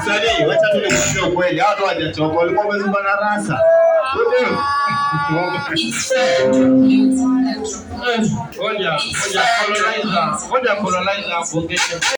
Msanii, wacha tunakuambia ukweli. Hao hawajachoka. Walikuwa wamezumba na rasa. Ngoja colonizer.